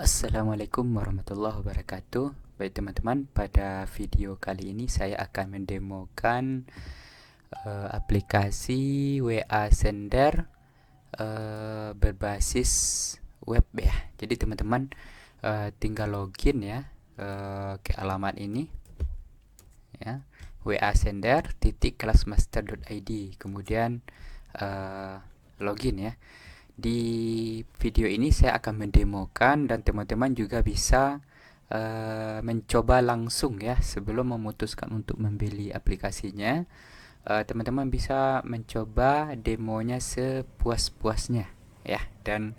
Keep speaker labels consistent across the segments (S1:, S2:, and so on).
S1: Assalamualaikum warahmatullahi wabarakatuh. Baik teman-teman, pada video kali ini saya akan mendemokan aplikasi WA Sender berbasis web ya. Jadi teman-teman tinggal login ya ke alamat ini ya, wasender.classmaster.id, kemudian login ya. Di video ini saya akan mendemokan dan teman-teman juga bisa mencoba langsung ya sebelum memutuskan untuk membeli aplikasinya. Teman-teman bisa mencoba demonya sepuas-puasnya ya, dan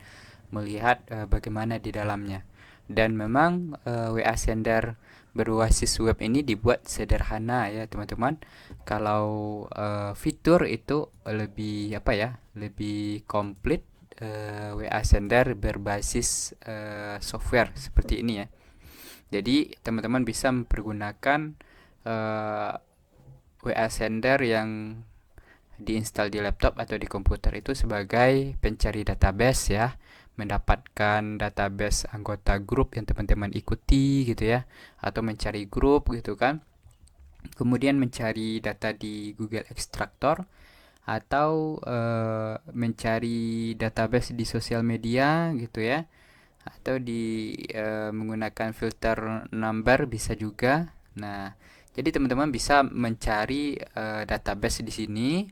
S1: melihat bagaimana di dalamnya. Dan memang WA Sender berbasis web ini dibuat sederhana ya teman-teman. Kalau fitur itu lebih apa ya, lebih komplit. WA Sender berbasis software seperti ini ya. Jadi teman-teman bisa mempergunakan WA Sender yang diinstal di laptop atau di komputer itu sebagai pencari database ya, mendapatkan database anggota grup yang teman-teman ikuti gitu ya, atau mencari grup gitu kan, kemudian mencari data di Google Extractor, atau mencari database di sosial media gitu ya, atau di menggunakan filter number bisa juga. Nah, jadi teman-teman bisa mencari database di sini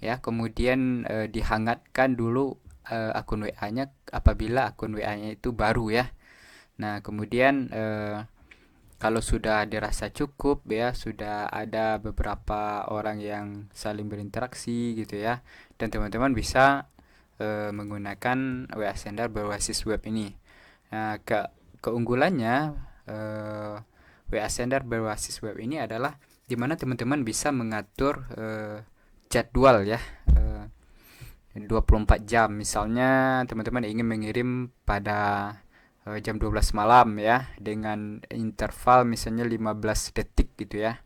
S1: ya, kemudian dihangatkan dulu akun WA-nya apabila akun WA-nya itu baru ya. Nah, kemudian kalau sudah dirasa cukup ya, sudah ada beberapa orang yang saling berinteraksi gitu ya, dan teman-teman bisa menggunakan WA Sender berbasis web ini. Nah, keunggulannya WA Sender berbasis web ini adalah di mana teman-teman bisa mengatur jadwal ya, 24 jam. Misalnya teman-teman ingin mengirim pada jam 12 malam ya, dengan interval misalnya 15 detik gitu ya.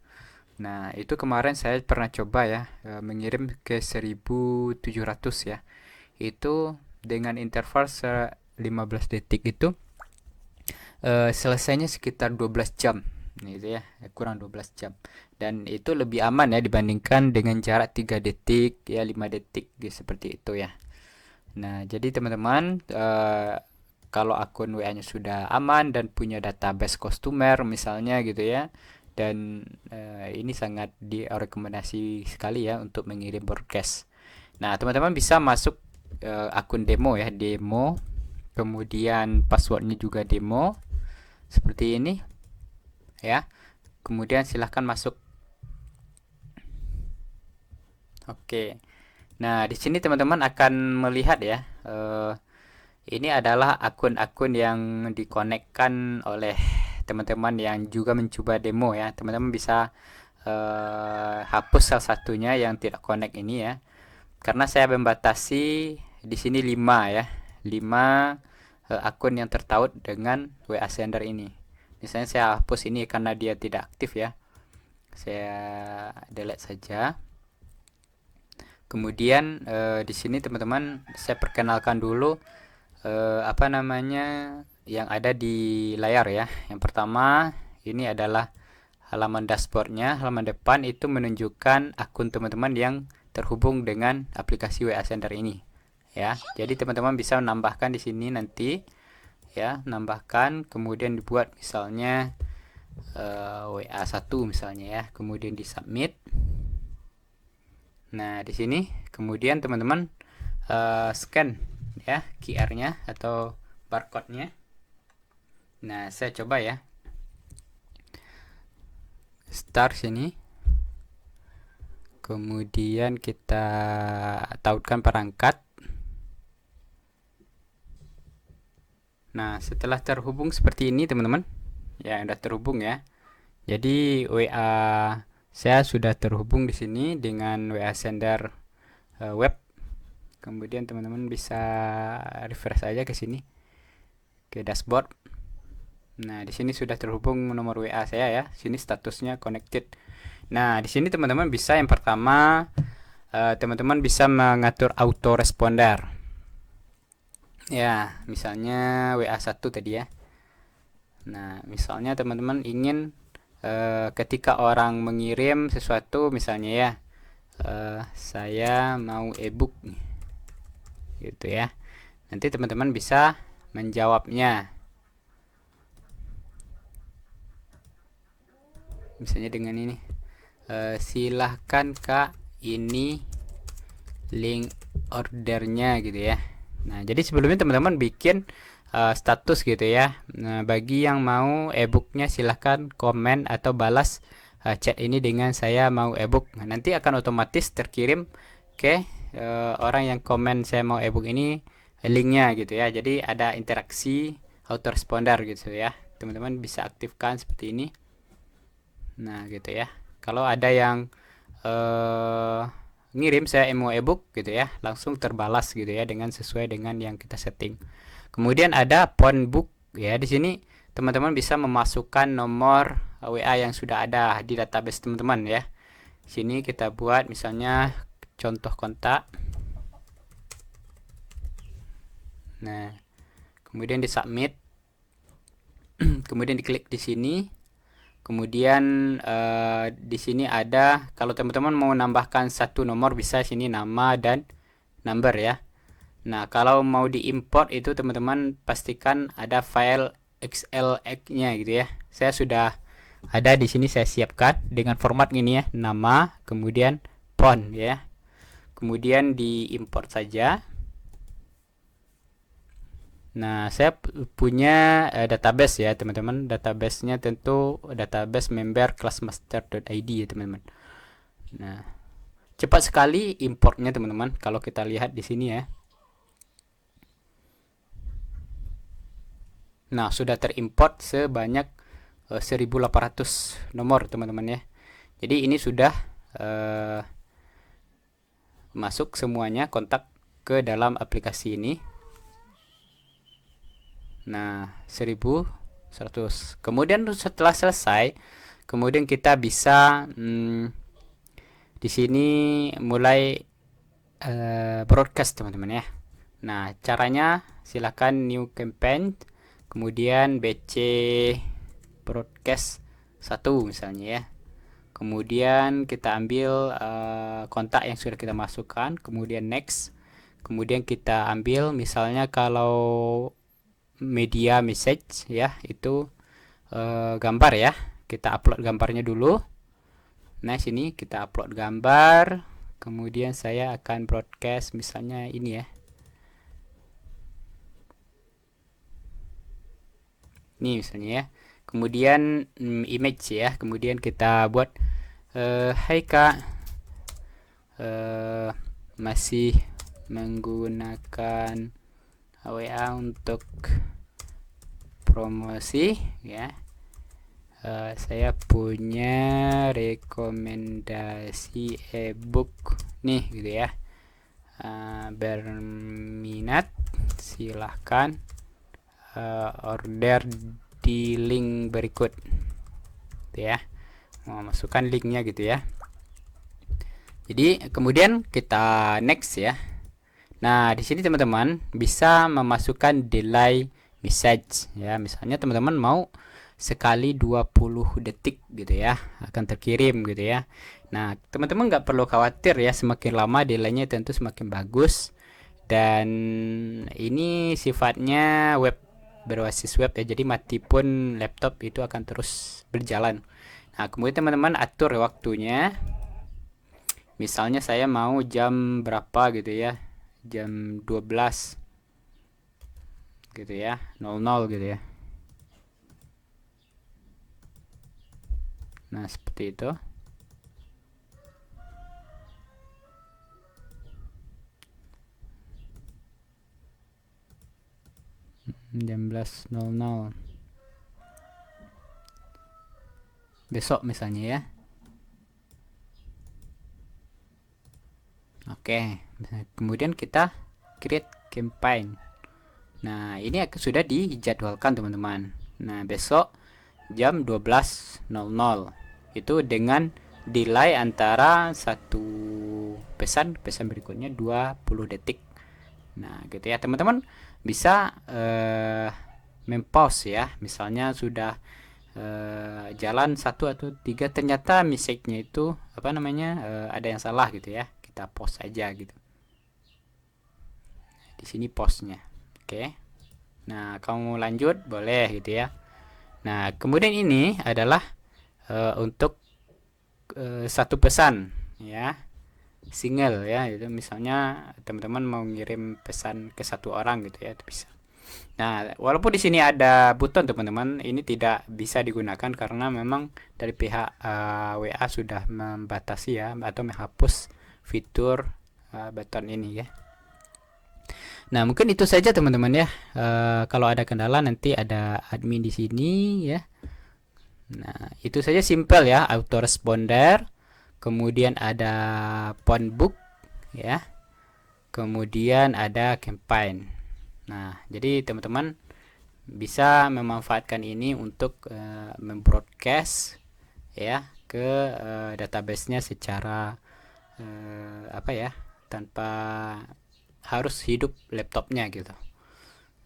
S1: Nah, itu kemarin saya pernah coba ya, mengirim ke 1700 ya. Itu dengan interval 15 detik itu selesainya sekitar 12 jam gitu ya, kurang 12 jam. Dan itu lebih aman ya dibandingkan dengan jarak 3 detik ya, 5 detik gitu, seperti itu ya. Nah, jadi teman-teman kalau akun WA-nya sudah aman dan punya database customer misalnya gitu ya, dan ini sangat direkomendasi sekali ya untuk mengirim broadcast. Nah, teman-teman bisa masuk akun demo ya, demo, kemudian passwordnya juga demo seperti ini ya. Kemudian silahkan masuk. Oke. Nah, di sini teman-teman akan melihat ya, ini adalah akun-akun yang dikonekkan oleh teman-teman yang juga mencoba demo ya. Teman-teman bisa hapus salah satunya yang tidak connect ini ya. Karena saya membatasi di sini 5 ya. 5 akun yang tertaut dengan WA Sender ini. Misalnya saya hapus ini karena dia tidak aktif ya. Saya delete saja. Kemudian di sini teman-teman saya perkenalkan dulu apa namanya yang ada di layar ya. Yang pertama ini adalah halaman dashboardnya. Halaman depan itu menunjukkan akun teman-teman yang terhubung dengan aplikasi WA Sender ini ya. Jadi teman-teman bisa menambahkan di sini nanti ya, nambahkan, kemudian dibuat misalnya WA1 misalnya ya, kemudian di submit. Nah, di sini kemudian teman-teman scan ya QR-nya atau barcode-nya. Nah, saya coba ya. Start sini. Kemudian kita tautkan perangkat. Nah, setelah terhubung seperti ini teman-teman. Ya, sudah terhubung ya. Jadi WA saya sudah terhubung di sini dengan WA Sender web. Kemudian teman-teman bisa refresh aja ke sini, ke dashboard. Nah, di sini sudah terhubung nomor WA saya ya. Sini statusnya connected. Nah, di sini teman-teman bisa yang pertama teman-teman bisa mengatur auto responder. Ya, misalnya WA1 tadi ya. Nah, misalnya teman-teman ingin ketika orang mengirim sesuatu, misalnya ya, saya mau ebook gitu ya. Nanti teman-teman bisa menjawabnya. Misalnya dengan ini, silahkan Kak, ini link ordernya gitu ya. Nah, jadi sebelumnya teman-teman bikin status gitu ya. Nah, bagi yang mau ebooknya silahkan komen atau balas chat ini dengan saya mau ebook. Nah, nanti akan otomatis terkirim ke orang yang komen saya mau ebook ini linknya gitu ya. Jadi ada interaksi autoresponder gitu ya. Teman-teman bisa aktifkan seperti ini. Nah, gitu ya. Kalau ada yang eh ngirim saya mau ebook gitu ya, langsung terbalas gitu ya dengan sesuai dengan yang kita setting. Kemudian ada phone book ya. Di sini teman-teman bisa memasukkan nomor WA yang sudah ada di database teman-teman ya. Sini kita buat misalnya contoh kontak. Nah, kemudian di submit. Kemudian diklik di sini. Kemudian di sini ada, kalau teman-teman mau nambahkan satu nomor bisa sini nama dan number ya. Nah, kalau mau diimport itu teman-teman pastikan ada file XLX-nya gitu ya. Saya sudah ada di sini, saya siapkan dengan format ini ya, nama, kemudian font ya. Kemudian diimport saja. Nah, saya punya database ya, teman-teman. Database-nya tentu database member classmaster.id ya, teman-teman. Nah, cepat sekali importnya, teman-teman. Kalau kita lihat di sini ya. Nah, sudah terimport sebanyak 1800 nomor, teman-teman ya. Jadi ini sudah masuk semuanya kontak ke dalam aplikasi ini. Nah, 1100. Kemudian setelah selesai, kemudian kita bisa di sini mulai broadcast, teman-teman ya. Nah, caranya silakan new campaign, kemudian BC broadcast 1 misalnya ya. Kemudian kita ambil kontak yang sudah kita masukkan, kemudian next. Kemudian kita ambil misalnya kalau media message ya, itu gambar ya. Kita upload gambarnya dulu. Nah, sini kita upload gambar. Kemudian saya akan broadcast misalnya ini ya. Ini misalnya ya. Kemudian image ya. Kemudian kita buat hai Kak, masih menggunakan WA untuk promosi ya. Saya punya rekomendasi ebook nih gitu ya. Berminat silahkan order di link berikut gitu ya. Mau masukkan linknya gitu ya. Jadi kemudian kita next ya. Nah, di sini teman-teman bisa memasukkan delay message ya. Misalnya teman-teman mau sekali 20 detik gitu ya akan terkirim gitu ya. Nah, teman-teman nggak perlu khawatir ya, semakin lama delaynya tentu semakin bagus. Dan ini sifatnya web, berbasis web ya, jadi mati pun laptop itu akan terus berjalan. Nah, kemudian teman-teman atur waktunya. Misalnya saya mau jam berapa gitu ya, jam 12 gitu ya, 00 gitu ya. Nah, seperti itu. Jam 11.00 besok misalnya ya. Oke, kemudian kita create campaign. Nah, ini sudah dijadwalkan teman-teman. Nah, besok jam 12.00 itu dengan delay antara satu pesan berikutnya 20 detik. Nah, gitu ya teman-teman, bisa mempause ya, misalnya sudah jalan 1 atau 3 ternyata message-nya itu apa namanya ada yang salah gitu ya, kita pause aja gitu. Di sini pause-nya. Oke. Nah, kamu lanjut boleh gitu ya. Nah, kemudian ini adalah untuk satu pesan ya, single ya, itu misalnya teman-teman mau ngirim pesan ke satu orang gitu ya, itu bisa. Nah, walaupun di sini ada button teman-teman, ini tidak bisa digunakan karena memang dari pihak WA sudah membatasi ya, atau menghapus fitur button ini ya. Nah, mungkin itu saja teman-teman ya. Kalau ada kendala nanti ada admin di sini ya. Nah, itu saja simple ya, autoresponder. Kemudian ada phone book ya. Kemudian ada campaign. Nah, jadi teman-teman bisa memanfaatkan ini untuk membroadcast ya ke database-nya secara apa ya, tanpa harus hidup laptopnya gitu.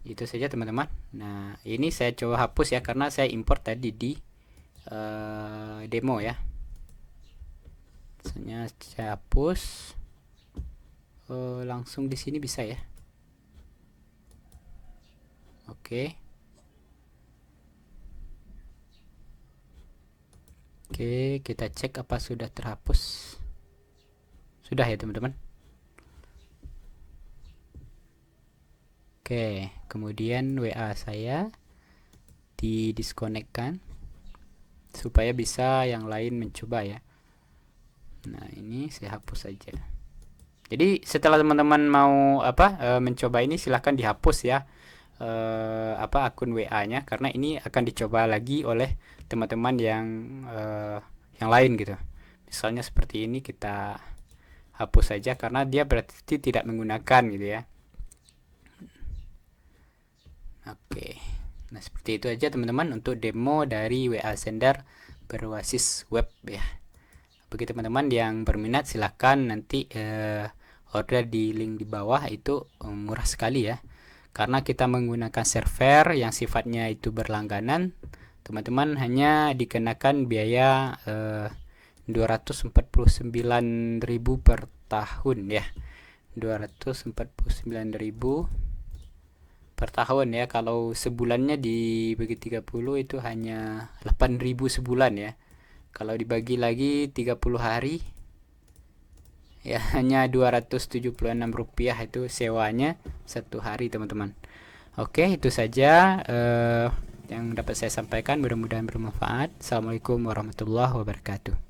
S1: Itu saja teman-teman. Nah, ini saya coba hapus ya karena saya import tadi di demo ya. Misalnya saya hapus langsung di sini bisa ya. Oke. Oke, kita cek apa sudah terhapus. Sudah ya teman-teman. Oke, kemudian WA saya didiskonekkan supaya bisa yang lain mencoba ya. Nah, ini saya hapus saja. Jadi setelah teman-teman mau mencoba ini, silahkan dihapus ya akun WA-nya, karena ini akan dicoba lagi oleh teman-teman yang lain gitu. Misalnya seperti ini, kita hapus saja karena dia berarti tidak menggunakan gitu ya. Oke. Nah, seperti itu aja teman-teman untuk demo dari WA Sender berbasis web ya. Bagi teman-teman yang berminat, silahkan nanti order di link di bawah, itu murah sekali ya. Karena kita menggunakan server yang sifatnya itu berlangganan, teman-teman hanya dikenakan biaya 249.000 per tahun ya. 249.000 per tahun ya. Kalau sebulannya dibagi 30 itu hanya 8.000 sebulan ya. Kalau dibagi lagi 30 hari ya hanya Rp276 itu sewanya satu hari teman-teman. Oke, itu saja yang dapat saya sampaikan, mudah-mudahan bermanfaat. Assalamualaikum warahmatullahi wabarakatuh.